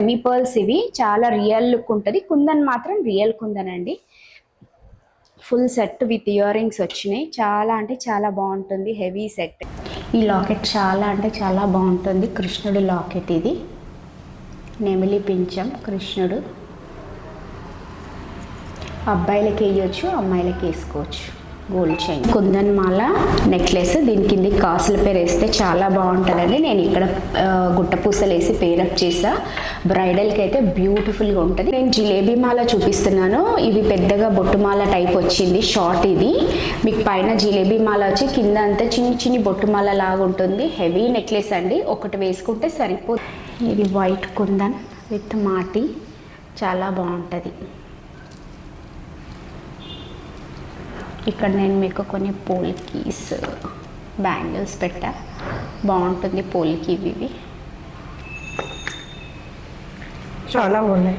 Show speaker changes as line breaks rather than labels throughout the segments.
Semi pearls ఇవి చాలా real look ఉంటుంది. కుందన్ మాత్రం రియల్ కుందన్ అండి. Full set with ear rings వచ్చినాయి. చాలా అంటే చాలా బాగుంటుంది. Heavy set. ఈ లాకెట్ చాలా అంటే చాలా బాగుంటుంది. కృష్ణుడు లాకెట్ ఇది. నెమిలి పించం కృష్ణుడు. అబ్బాయిలకి వేయచ్చు, అమ్మాయిలకి వేసుకోవచ్చు. గోల్డ్ చైన్ కుందన్ మాల నెక్లెస్. దీని కింద కాసుల పేరు వేస్తే చాలా బాగుంటుందండి. నేను ఇక్కడ గుట్ట పూసలు వేసి పేరప్ చేసా. బ్రైడల్కి అయితే బ్యూటిఫుల్గా ఉంటుంది. నేను జిలేబీ మాల చూపిస్తున్నాను. ఇవి పెద్దగా బొట్టుమాల టైప్ వచ్చింది. షార్ట్ ఇది. మీకు పైన జిలేబీ మాల వచ్చి కింద అంతా చిన్ని చిన్ని బొట్టుమాల లాగా ఉంటుంది. హెవీ నెక్లెస్ అండి. ఒకటి వేసుకుంటే సరిపోతుంది. ఇది వైట్ కుందన్ విత్ మాటి. చాలా బాగుంటుంది. ఇక్కడ నేను మీకు కొన్ని పోల్కీస్ బ్యాంగిల్స్ పెట్టా. బాగుంటుంది పోల్కి ఇవి.
చాలా బాగున్నాయి.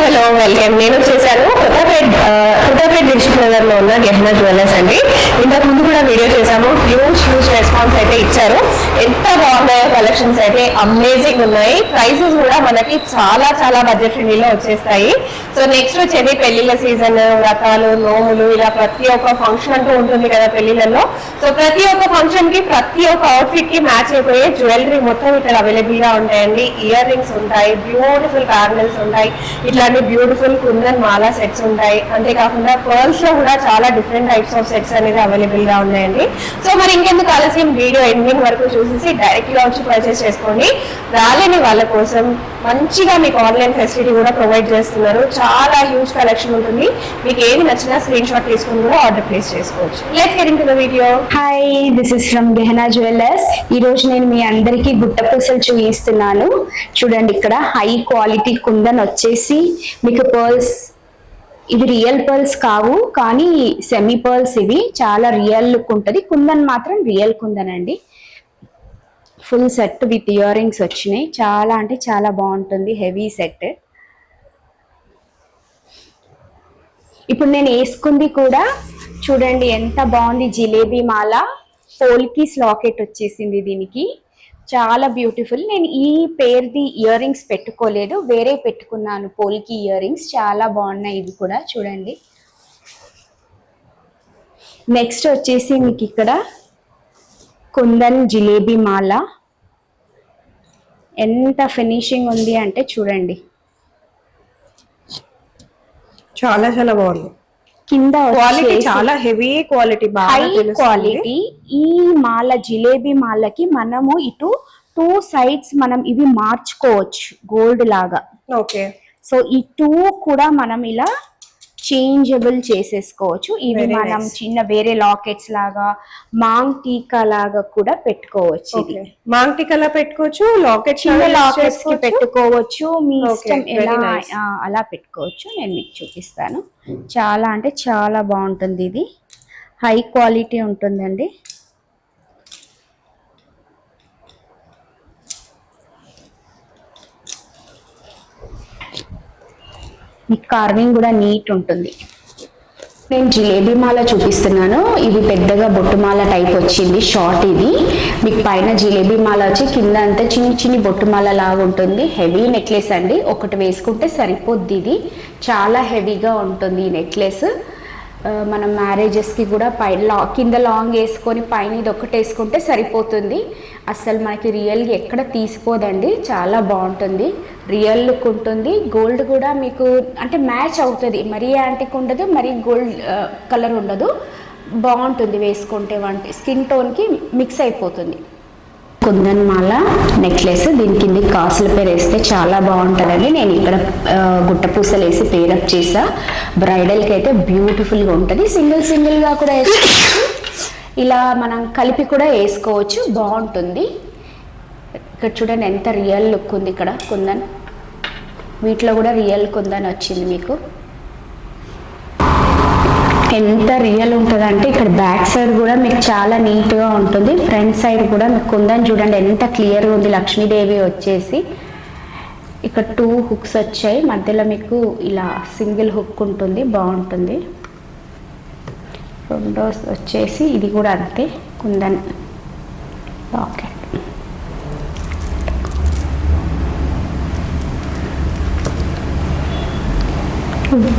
Hello welcome. నేను వచ్చేసాను కొత్తపేట డిస్ట్రిక్ట్ నగర్ లో ఉన్న గెహనా జ్యువెలర్స్ అండి. ఇంతకు ముందు కూడా వీడియో చేశాము. హ్యూజ్ రెస్పాన్స్ అయితే ఇచ్చారు. ఎంత బాగున్నాయో కలెక్షన్స్ అయితే అమేజింగ్ ఉన్నాయి. ప్రైసెస్ కూడా మనకి చాలా చాలా బడ్జెట్ ఫ్రెండ్లీలో వచ్చేస్తాయి. సో నెక్స్ట్ వచ్చేది పెళ్లిళ్ళ సీజన్, వ్రతాలు, నోములు, ఇలా ప్రతి ఒక్క ఫంక్షన్ అంటూ ఉంటుంది కదా పెళ్లిళ్ళలో. సో ప్రతి ఒక్క ఫంక్షన్ కి ప్రతి ఒక్క అవుట్ఫిట్ కి మ్యాచ్ అయిపోయే జ్యువెలరీ మొత్తం ఇక్కడ అవైలబుల్ గా ఉంటాయండి. ఇయర్ రింగ్స్ ఉంటాయి, బ్యూటిఫుల్ బ్యాంగిల్స్ ఉంటాయి, ఇట్లాంటి బ్యూటిఫుల్ కుందన్ మాలా సెట్స్ ఉంటాయి. అంతేకాకుండా పర్ల్స్ లో కూడా చాలా డిఫరెంట్ టైప్స్ ఆఫ్ సెట్స్ అనేది అవైలబుల్ గా ఉన్నాయండి. సో మరి ఇంకెందుకు ఆలస్యం, వీడియో ఎండింగ్ వరకు చూసేసి డైరెక్ట్ గా వచ్చి పర్చేస్ చేసుకోండి. రాలేని వాళ్ళ కోసం మంచిగా మీకు ఆన్లైన్ ఫెసిలిటీ కూడా ప్రొవైడ్ చేస్తున్నారు. చాలా హ్యూజ్ కలెక్షన్ ఉంటుంది. మీకు ఏది నచ్చినా స్క్రీన్ షాట్ తీసుకుని కూడా ఆర్డర్ ప్లేస్ చేసుకోవచ్చు. Let's get into the video.
Hi, this is from Gehana jewellers. ఈ రోజు నేను మీ అందరికీ గుట్ట పూసలు చూపిస్తున్నాను. చూడండి, ఇక్కడ హై క్వాలిటీ కుందన్ వచ్చేసి మీకు పర్ల్స్. ఇవి రియల్ పర్ల్స్ కావు, కానీ సెమీ పర్ల్స్. ఇవి చాలా రియల్ లుక్ ఉంటుంది. కుందన్ మాత్రం రియల్ కుందన్ అండి. Full set with ear rings వచ్చినాయి. చాలా అంటే చాలా బాగుంటుంది. Heavy set. ఇప్పుడు నేను వేసుకుంది కూడా చూడండి ఎంత బాగుంది. జిలేబీ మాల పోల్కీస్ లాకెట్ వచ్చేసింది దీనికి. చాలా బ్యూటిఫుల్. నేను ఈ పేరుది ఇయర్ రింగ్స్ పెట్టుకోలేదు, వేరే పెట్టుకున్నాను పోల్కి ఇయర్ రింగ్స్. చాలా బాగున్నాయి ఇవి కూడా. చూడండి, నెక్స్ట్ వచ్చేసి మీకు ఇక్కడ కుందన్ జిలేబీ మాల. ఎంత ఫినిషింగ్ ఉంది అంటే చూడండి,
చాలా చాలా బాగుంది.
కింద
క్వాలిటీ చాలా హెవీ క్వాలిటీ,
హై క్వాలిటీ. ఈ మాల జిలేబీ మాలకి మనము ఇటు 2 సైడ్స్ మనం ఇవి మార్చుకోవచ్చు గోల్డ్ లాగా.
ఓకే.
సో ఈ 2 కూడా మనం ఇలా చేంజబుల్ చేసేసుకోవచ్చు. ఇవి మనం చిన్న వేరే లాకెట్స్ లాగా, మాంగ్ టీకా లాగా కూడా పెట్టుకోవచ్చు. ఇది
మాంగ్ టీకా పెట్టుకోవచ్చు, లాకెట్
చిన్న లాకెట్స్ కి పెట్టుకోవచ్చు. మీ ఇష్టం ఎలా అలా పెట్టుకోవచ్చు. నేను మీకు చూపిస్తాను. చాలా అంటే చాలా బాగుంటుంది. ఇది హై క్వాలిటీ ఉంటుందండి. ఈ కార్వింగ్ కూడా నీట్ ఉంటుంది. నేను జిలేబీ మాల చూపిస్తున్నాను. ఇవి పెద్దగా బొట్టుమాల టైప్ వచ్చింది. షార్ట్ ఇది. మీకు పైన జిలేబీ మాల వచ్చి కింద అంతా చిన్ని చిన్ని బొట్టుమాల లాగా ఉంటుంది. హెవీ నెక్లెస్ అండి. ఒకటి వేసుకుంటే సరిపోద్ది. ఇది చాలా హెవీగా ఉంటుంది ఈ నెక్లెస్. మనం మ్యారేజెస్కి కూడా కింద లాంగ్ వేసుకొని పైన ఇది ఒకటి వేసుకుంటే సరిపోతుంది. అసలు మనకి రియల్గా ఎక్కడ తీసిపోదండి. చాలా బాగుంటుంది. రియల్ లుక్ ఉంటుంది. గోల్డ్ కూడా మీకు అంటే మ్యాచ్ అవుతుంది. మరీ యాంటిక్ ఉండదు, మరీ గోల్డ్ కలర్ ఉండదు. బాగుంటుంది వేసుకుంటే. స్కిన్ టోన్కి మిక్స్ అయిపోతుంది. కుందన్ మాల నెక్లెస్. దీని కింద కాసుల పేరు వేస్తే చాలా బాగుంటుందండి. నేను ఇక్కడ గుట్ట పూసలు వేసి పేరప్ చేసా. బ్రైడల్కి అయితే బ్యూటిఫుల్గా ఉంటుంది. సింగిల్గా కూడా వేసుకోవచ్చు, ఇలా మనం కలిపి కూడా వేసుకోవచ్చు. బాగుంటుంది. ఇక్కడ చూడండి ఎంత రియల్ లుక్ ఉంది. ఇక్కడ కుందన్, వీటిలో కూడా రియల్ కుందన్ వచ్చింది మీకు. ఎంత రియల్ ఉంటుంది అంటే ఇక్కడ బ్యాక్ సైడ్ కూడా మీకు చాలా నీట్గా ఉంటుంది. ఫ్రంట్ సైడ్ కూడా మీకు కుందన్ చూడండి ఎంత క్లియర్గా ఉంది. లక్ష్మీదేవి వచ్చేసి ఇక్కడ 2 హుక్స్ వచ్చాయి. మధ్యలో మీకు ఇలా సింగిల్ హుక్ ఉంటుంది. బాగుంటుంది. రెండో వచ్చేసి ఇది కూడా అంతే కుందన్ లాకెట్.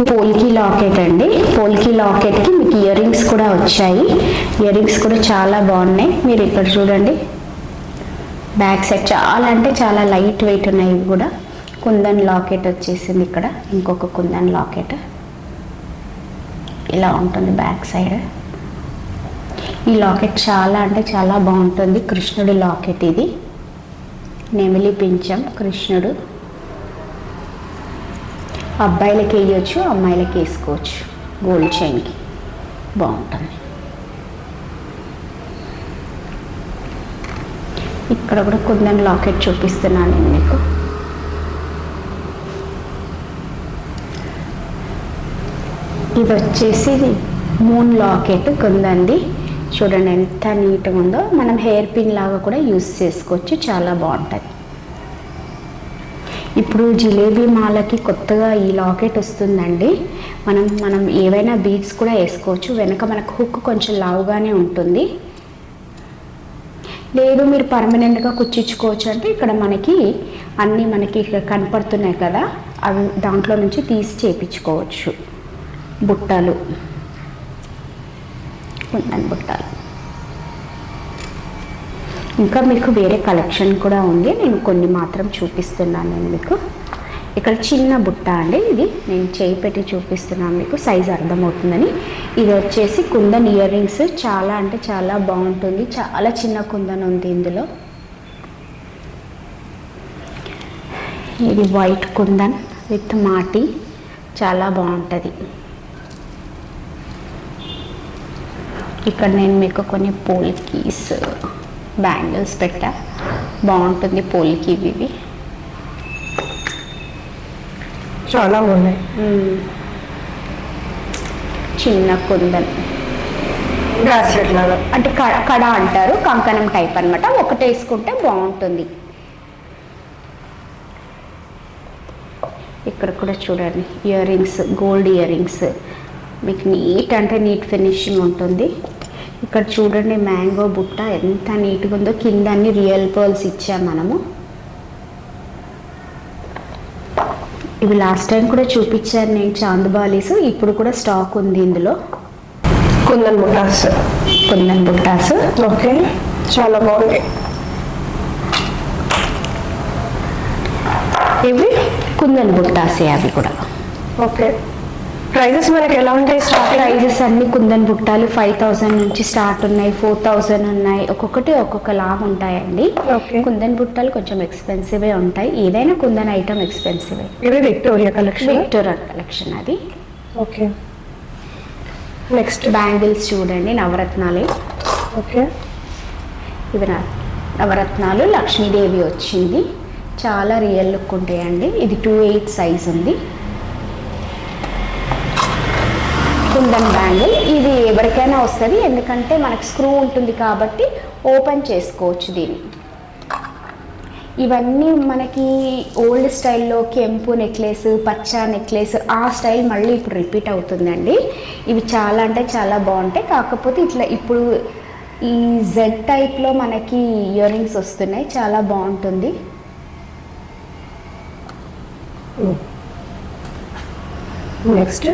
పోల్కి లాకెట్ అండి. పోల్కి లాకెట్కి మీకు ఇయర్ రింగ్స్ కూడా వచ్చాయి. ఇయర్ రింగ్స్ కూడా చాలా బాగున్నాయి. మీరు ఇక్కడ చూడండి, బ్యాక్ సైడ్ చాలా అంటే చాలా లైట్ వెయిట్ ఉన్నాయి. ఇవి కూడా కుందన్ లాకెట్ వచ్చేసింది. ఇక్కడ ఇంకొక కుందన్ లాకెట్ ఇలా ఉంటుంది బ్యాక్ సైడ్. ఈ లాకెట్ చాలా అంటే చాలా బాగుంటుంది. కృష్ణుడి లాకెట్ ఇది, నెమిలి పించం కృష్ణుడు. అబ్బాయిలకి వేయచ్చు, అమ్మాయిలకి వేసుకోవచ్చు. గోల్డ్ చైన్కి బాగుంటుంది. ఇక్కడ కూడా కుందన్ లాకెట్ చూపిస్తున్నాను నేను మీకు. ఇది వచ్చేసి మూన్ లాకెట్ కుందంది. చూడండి ఎంత నీట్గా ఉందో. మనం హెయిర్ పిన్ లాగా కూడా యూస్ చేసుకోవచ్చు, చాలా బాగుంటుంది. ఇప్పుడు జిలేబీ మాలకి కొత్తగా ఈ లాకెట్ వస్తుందండి. మనం ఏవైనా బీడ్స్ కూడా వేసుకోవచ్చు. వెనక మనకు హుక్ కొంచెం లావుగానే ఉంటుంది. లేదు మీరు పర్మనెంట్గా కుచ్చించుకోవచ్చు అంటే ఇక్కడ మనకి అన్నీ మనకి ఇక్కడ కనపడుతున్నాయి కదా, అవి దాంట్లో నుంచి తీసి చేపించుకోవచ్చు. బుట్టలు, కుందన్ బుట్టలు. ఇంకా మీకు వేరే కలెక్షన్ కూడా ఉంది, నేను కొన్ని మాత్రం చూపిస్తున్నాను నేను మీకు. ఇక్కడ చిన్న బుట్ట అండి, ఇది నేను చేయి పెట్టి చూపిస్తున్నాను మీకు, సైజ్ అర్థమవుతుందని. ఇది వచ్చేసి కుందన్ ఇయర్ రింగ్స్. చాలా అంటే చాలా బాగుంటుంది. చాలా చిన్న కుందన్ ఉంది ఇందులో. ఇది వైట్ కుందన్ విత్ మాటి, చాలా బాగుంటుంది. ఇక్కడ నేను మీకు కొన్ని పోల్కీస్ బ్యాంగిల్స్ పెట్టా, బాగుంటుంది. పోల్కి ఇవి
చాలా బాగున్నాయి.
చిన్న కుందన్
బ్రాస్లెట్ లాగా,
అంటే కడ అంటారు, కంకణం టైప్ అనమాట. ఒకటి వేసుకుంటే బాగుంటుంది. ఇక్కడ కూడా చూడండి ear rings, gold ear rings. మీకు నీట్ అంటే నీట్ ఫినిషింగ్ ఉంటుంది. ఇక్కడ చూడండి మ్యాంగో బుట్ట ఎంత నీట్గా ఉందో. కింద అన్ని రియల్ పర్ల్స్ ఇచ్చాం మనము. ఇవి లాస్ట్ టైం కూడా చూపించాను నేను, చాందుబాలీస్. ఇప్పుడు కూడా స్టాక్ ఉంది ఇందులో.
కుందన్ బుట్టాస్.
కుందన్ బుట్టాస్.
ఓకే, చాలా బాగున్నాయి.
ఇవి కుందన్ బుట్టాసే అవి కూడా.
ఓకే, ప్రైజెస్ మనకి ఎలా ఉంటాయి?
ప్రైజెస్ అన్ని కుందన్ బుట్టాలు 5000 నుంచి స్టార్ట్ ఉన్నాయి, 4000 ఉన్నాయి. ఒక్కొక్కటి ఒక్కొక్క లాగా ఉంటాయండి. కుందన్ బుట్టాలు కొంచెం ఎక్స్పెన్సివే ఉంటాయి. ఏదైనా కుందన్ ఐటమ్ ఎక్స్పెన్సివే.
ఇది విక్టోరియా కలెక్షన్.
విక్టోరియా కలెక్షన్ అది.
ఓకే, నెక్స్ట్
బ్యాంగిల్స్ చూడండి, నవరత్నాలే.
ఓకే,
ఇవి నవరత్నాలు, లక్ష్మీదేవి వచ్చింది. చాలా రియల్ లుక్ ఉంటాయండి. ఇది 2/8 సైజ్ ఉంది. కుందన్ బ్యాంగిల్ ఇది ఎవరికైనా వస్తుంది, ఎందుకంటే మనకు స్క్రూ ఉంటుంది కాబట్టి ఓపెన్ చేసుకోవచ్చు దీన్ని. ఇవన్నీ మనకి ఓల్డ్ స్టైల్లో కెంపు నెక్లెస్, పచ్చ నెక్లెస్, ఆ స్టైల్ మళ్ళీ ఇప్పుడు రిపీట్ అవుతుందండి. ఇవి చాలా అంటే చాలా బాగుంటాయి. కాకపోతే ఇట్లా ఇప్పుడు ఈ జెడ్ టైప్లో మనకి ఇయర్ రింగ్స్ వస్తున్నాయి, చాలా బాగుంటుంది.
నెక్స్ట్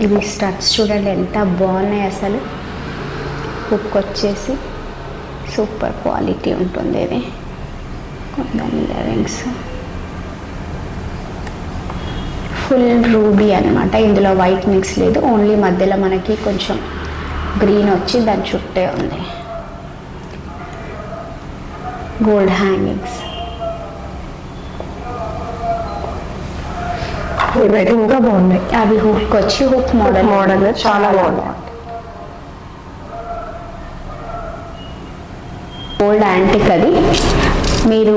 ఇవి స్టడ్స్ చూడండి ఎంత బాగున్నాయి అసలు. హుక్ వచ్చేసి సూపర్ క్వాలిటీ ఉంటుంది. ఇది kundan ear rings full ruby అనమాట. ఇందులో వైట్ మిక్స్ లేదు, ఓన్లీ మధ్యలో మనకి కొంచెం గ్రీన్ వచ్చి దాని చుట్టే ఉంది. Gold hangings.
ఇవైతే ఇంకా బాగున్నాయి.
అవి హుక్ వచ్చి హుక్ మోడల్
చాలా బాగుంది.
గోల్డ్ యాంటిక్ అది. మీరు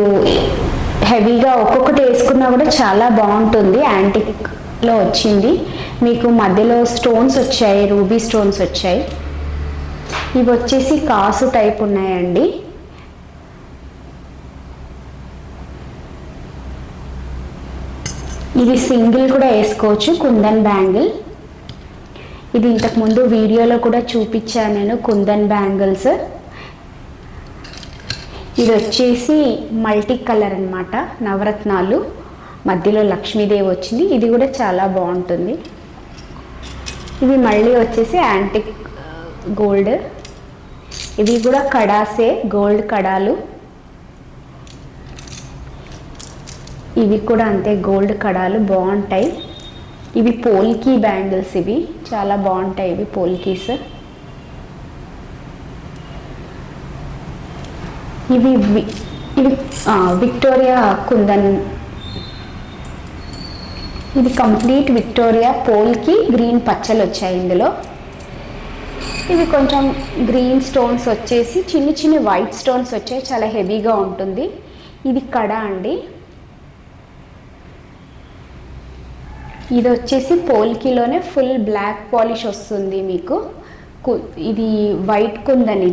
హెవీగా ఒక్కొక్కటి వేసుకున్నా కూడా చాలా బాగుంటుంది. యాంటిక్లో వచ్చింది. మీకు మధ్యలో స్టోన్స్ వచ్చాయి, రూబీ స్టోన్స్ వచ్చాయి. ఇవి వచ్చేసి కాసు టైప్ ఉన్నాయండి. ఇది సింగిల్ కూడా వేసుకోవచ్చు, కుందన్ బ్యాంగిల్. ఇది ఇంతకుముందు వీడియోలో కూడా చూపించాను నేను, కుందన్ బ్యాంగిల్స్. ఇది వచ్చేసి మల్టీ కలర్ అన్నమాట, నవరత్నాలు. మధ్యలో లక్ష్మీదేవి వచ్చింది. ఇది కూడా చాలా బాగుంటుంది. ఇవి మళ్ళీ వచ్చేసి యాంటిక్ గోల్డ్. ఇవి కూడా కడాసే, గోల్డ్ కడాలు. ఇవి కూడా అంతే గోల్డ్ కడాలు, బాగుంటాయి. ఇవి పోల్కీ బ్యాంగిల్స్, ఇవి చాలా బాగుంటాయి. ఇవి పోల్కీస్. ఇవి ఇవి విక్టోరియా కుందన్. ఇది కంప్లీట్ విక్టోరియా పోల్కి గ్రీన్ పచ్చలు వచ్చాయి ఇందులో. ఇవి కొంచెం గ్రీన్ స్టోన్స్ వచ్చేసి చిన్ని చిన్ని వైట్ స్టోన్స్ వచ్చాయి, చాలా హెవీగా ఉంటుంది. ఇది కడ అండి. ఇది వచ్చేసి పోల్కిలోనే ఫుల్ బ్లాక్ పాలిష్ వస్తుంది మీకు. ఇది వైట్ కుందన్.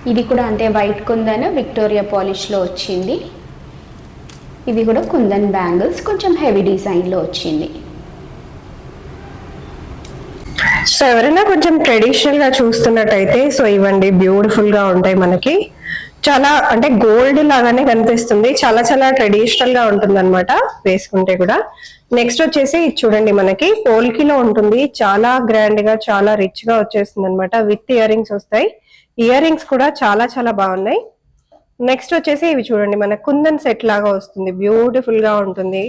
ఇది కూడా అంతే వైట్ కుందన్ విక్టోరియా పాలిష్లో వచ్చింది. ఇది కూడా కుందన్ బ్యాంగిల్స్, కొంచెం హెవీ డిజైన్లో వచ్చింది.
సో ఎవరైనా కొంచెం ట్రెడిషనల్ గా చూస్తున్నట్టయితే సో ఇవ్వండి, బ్యూటిఫుల్ గా ఉంటాయి. మనకి చాలా అంటే గోల్డ్ లాగానే కనిపిస్తుంది, చాలా చాలా ట్రెడిషనల్ గా ఉంటుంది అనమాట వేసుకుంటే కూడా. నెక్స్ట్ వచ్చేసి ఇది చూడండి, మనకి పోల్కిలో ఉంటుంది, చాలా గ్రాండ్ గా చాలా రిచ్ గా వచ్చేస్తుంది అనమాట. విత్ ఇయర్ రింగ్స్ వస్తాయి. ఇయర్ రింగ్స్ కూడా చాలా చాలా బాగున్నాయి. నెక్స్ట్ వచ్చేసి ఇవి చూడండి, మన కుందన్ సెట్ లాగా వస్తుంది, బ్యూటిఫుల్ గా ఉంటుంది.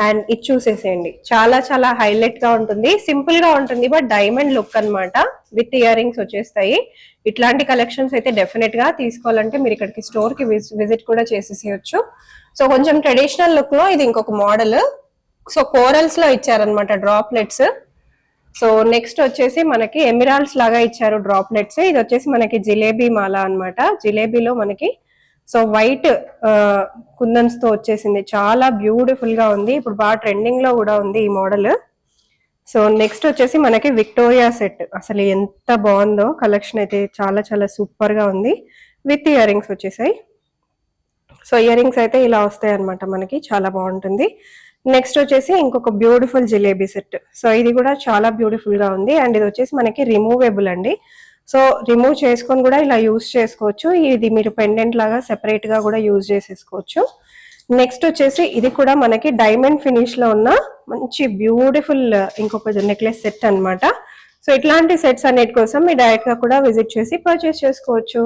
అండ్ ఇది చూసేసేయండి, చాలా చాలా హైలైట్ గా ఉంటుంది, సింపుల్ గా ఉంటుంది, బట్ డైమండ్ లుక్ అన్నమాట. విత్ ఇయర్ రింగ్స్ వచ్చేస్తాయి. ఇట్లాంటి కలెక్షన్స్ అయితే డెఫినెట్ గా తీసుకోవాలంటే మీరు ఇక్కడికి స్టోర్ కి విజిట్ కూడా చేసేసేయచ్చు. సో కొంచెం ట్రెడిషనల్ లుక్ లో ఇది ఇంకొక మోడల్. సో కోరల్స్ లో ఇచ్చారనమాట డ్రాప్లెట్స్. సో నెక్స్ట్ వచ్చేసి మనకి ఎమిరాల్డ్స్ లాగా ఇచ్చారు డ్రాప్లెట్స్. ఇది వచ్చేసి మనకి జిలేబీ మాల అన్నమాట. జిలేబీలో మనకి సో వైట్ కుందన్స్ తో వచ్చేసింది, చాలా బ్యూటిఫుల్ గా ఉంది. ఇప్పుడు బాగా ట్రెండింగ్ లో కూడా ఉంది ఈ మోడల్. సో నెక్స్ట్ వచ్చేసి మనకి విక్టోరియా సెట్. అసలు ఎంత బాగుందో కలెక్షన్ అయితే, చాలా చాలా సూపర్ గా ఉంది. విత్ ఇయర్ రింగ్స్ వచ్చేసాయి. సో ఇయర్ రింగ్స్ అయితే ఇలా వస్తాయి అనమాట మనకి, చాలా బాగుంటుంది. నెక్స్ట్ వచ్చేసి ఇంకొక బ్యూటిఫుల్ జిలేబీ సెట్. సో ఇది కూడా చాలా బ్యూటిఫుల్ గా ఉంది. అండ్ ఇది వచ్చేసి మనకి రిమూవేబుల్ అండి. సో రిమూవ్ చేసుకొని కూడా ఇలా యూజ్ చేసుకోవచ్చు. ఇది మీరు పెండెంట్ లాగా సెపరేట్ గా కూడా యూజ్ చేసేసుకోవచ్చు. నెక్స్ట్ వచ్చేసి ఇది కూడా మనకి డైమండ్ ఫినిష్ లో ఉన్న మంచి బ్యూటిఫుల్ ఇంకొక నెక్లెస్ సెట్ అన్నమాట. సో ఇట్లాంటి సెట్స్ అన్నిటి కోసం మీరు డైరెక్ట్ గా కూడా విజిట్ చేసి పర్చేస్ చేసుకోవచ్చు.